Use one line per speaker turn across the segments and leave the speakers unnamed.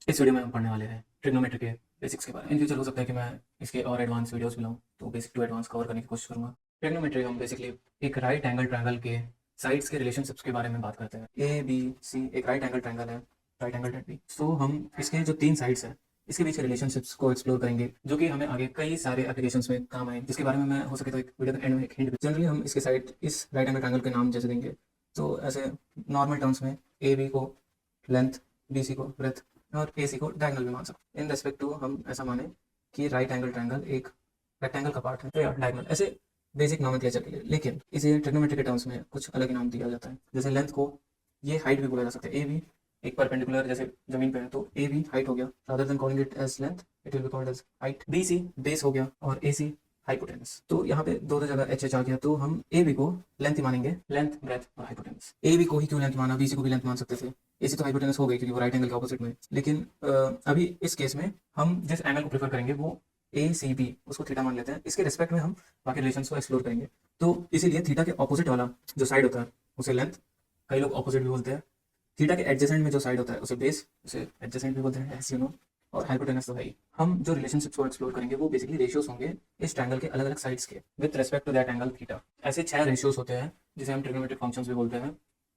इस वीडियो में हम पढ़ने वाले हैं ट्रिग्नोमेट्री के बेसिक्स के बारे में। इन फ्यूचर हो सकता है कि मैं इसके और एडवांस वीडियोस भी लाऊं, तो बेसिक टू एडवांस कवर करने की कोशिश करूंगा। ट्रिग्नोमेट्री हम बेसिकली एक राइट एंगल ट्रायंगल के साइड्स के रिलेशनशिप्स के बारे में बात करते हैं। ए बी सी एक राइट एंगल ट्रायंगल है, राइट एंगल बी। सो हम इसके जो तीन साइड्स हैं इसके बीच के रिलेशनशिप्स को एक्सप्लोर करेंगे, जो कि हमें आगे कई सारे एप्लीकेशंस में काम आए, जिसके बारे में मैं हो सके तो एक वीडियो के एंड में एक हिंट। जनरली हम इसके साइड इस राइट एंगल ट्रायंगल के नाम जैसे देंगे, तो ऐसे नॉर्मल टर्म्स में ए बी को लेंथ, बी सी को ब्रेथ और ए सी को डायगोनल भी मान सकते हैं। इन रेस्पेक्ट टू हम ऐसा माने कि राइट एंगल ट्रायंगल एक रेक्टेंगल का पार्ट है, तो या डायगोनल, ऐसे बेसिक नॉमेनक्लेचर के लिए। लेकिन इसे ट्रिग्नोमेट्री के टर्म्स में कुछ अलग नाम दिया जाता है। जैसे लेंथ को ये हाइट भी बोला जा सकता है। ए बी एक परपेंडिकुलर जैसे जमीन पे है, तो ए बी हाइट हो गया, rather than calling it as length it will be called as height. B C base हो गया और ए सी हाइपोटेनस। तो यहाँ पे दो जगह एच एच आ गया, तो हम ए बी को लेंथ ही मानेंगे, लेंथ ब्रेथ और हाइपोटेनस। ए बी को ही क्यों लेंथ माना, बी सी को भी लेंथ मान सकते थे। ए सी तो हाइपोटेनस हो गई क्योंकि वो राइट एंगल के ऑपोजिट में। लेकिन अभी इस केस में हम जिस एंगल को प्रेफर करेंगे वो ए सी बी, उसको थीटा मान लेते हैं। इसके रिस्पेक्ट में हम बाकी रिलेशंस को एक्सप्लोर करेंगे। तो इसीलिए थीटा के ऑपोजिट वाला जो साइड होता है उसे लेंथ, कई लोग ऑपोजिट भी बोलते हैं। थीटा के एडजेसेंट में जो साइड होता है उसे बेस, उसे एडजेसेंट भी बोलते हैं, एस यू नो। और हाइपोटेनस तो है ही। हम जो रिलेशनशिप्स को एक्सप्लोर करेंगे वो बेसिकली रेशियोज होंगे इस ट्रायंगल के अलग अलग साइड्स के with respect to that angle theta. ऐसे 6 रेशियोज होते हैं जिसे हम ट्रिग्नोमेट्रिक फंक्शंस भी बोलते हैं।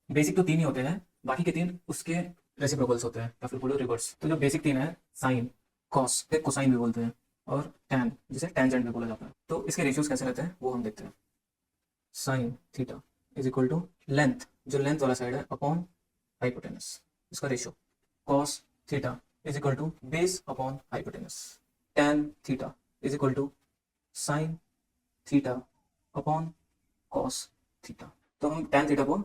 बेसिक तो 3 ही होते हैं, बाकी के 3 उसके रेसिप्रोकल्स होते हैं या फिर बोलो रिवर्स। तो जो बेसिक 3 है, साइन, कॉस, कोसाइन भी बोलते हैं, और टैन जिसे टेंजेंट भी बोला जाता है। तो इसके रेशियोज कैसे रहते हैं वो हम देखते हैं। Sine theta is equal to length, जो लेंथ वाला साइड है, अपॉन हाइपोटेनस, इसका ratio. Cos theta is equal to base upon hypotenuse. Tan theta is equal to sine theta upon cos theta. तो हम टैन थीटा को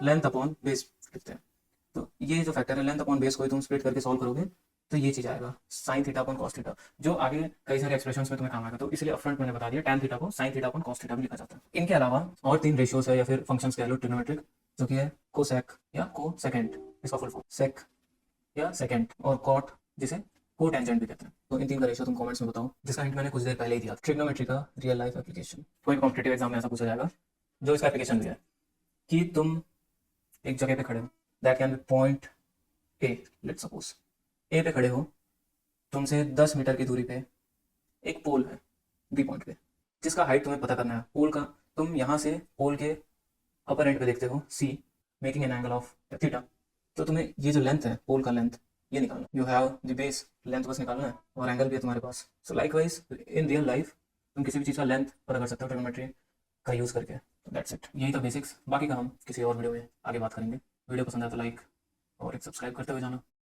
length upon base लिखते हैं। तो ये जो फैक्टर है लेंथ अपॉन बेस को ही तुम स्प्लिट करके सॉल्व करोगे तो ये चीज आएगा, sign theta upon cos theta, जो आगे कई सारे एक्सप्रेशंस में तुम्हें काम आएगा। तो इसलिए अपफ्रंट मैंने बता दिया, टैन थीटा को sign theta upon cos theta भी लिखा जाता है। इनके अलावा और 3 रेशियोज है या फिर फंक्शंस कह लो ट्रिग्नोमेट्रिक, जो कि है कोसेक या को सेकेंड, इसका फुल फॉर्म सेक या सेकेंड, और कॉट जिसे को टेंजेंट भी कहते हैं। तो इन 3 का रेशियो तुम कमेंट्स में बताओ, जिसका हिंट मैंने कुछ देर पहले ही दिया। ट्रिग्नोमेट्री का रियल लाइफ एप्लीकेशन, कोई कॉम्पिटेटिव एग्जाम में ऐसा पूछा जाएगा जो इसका एप्लीकेशन भी है, कि तुम एक जगह पे खड़े हो, that can be point A, let's suppose A पे खड़े हो, तुमसे 10 मीटर की दूरी पे एक पोल है बी पॉइंट पे, जिसका हाइट तुम्हें पता करना है पोल का। तुम यहाँ से पोल के अपर एंड पे देखते हो C, making an angle of theta. तो तुम्हें ये जो लेंथ है पोल का लेंथ ये निकालना, you have the base, length बस निकालना है और एंगल भी है तुम्हारे पास। So likewise in real life तुम किसी भी चीज़ का लेंथ पता कर सकते हो ट्रिग्नोमेट्री का यूज़ करके। तो दैट्स इट, यही था बेसिक्स। बाकी का हम किसी और वीडियो में आगे बात करेंगे। वीडियो पसंद आया तो लाइक और एक सब्सक्राइब करते हुए जाना।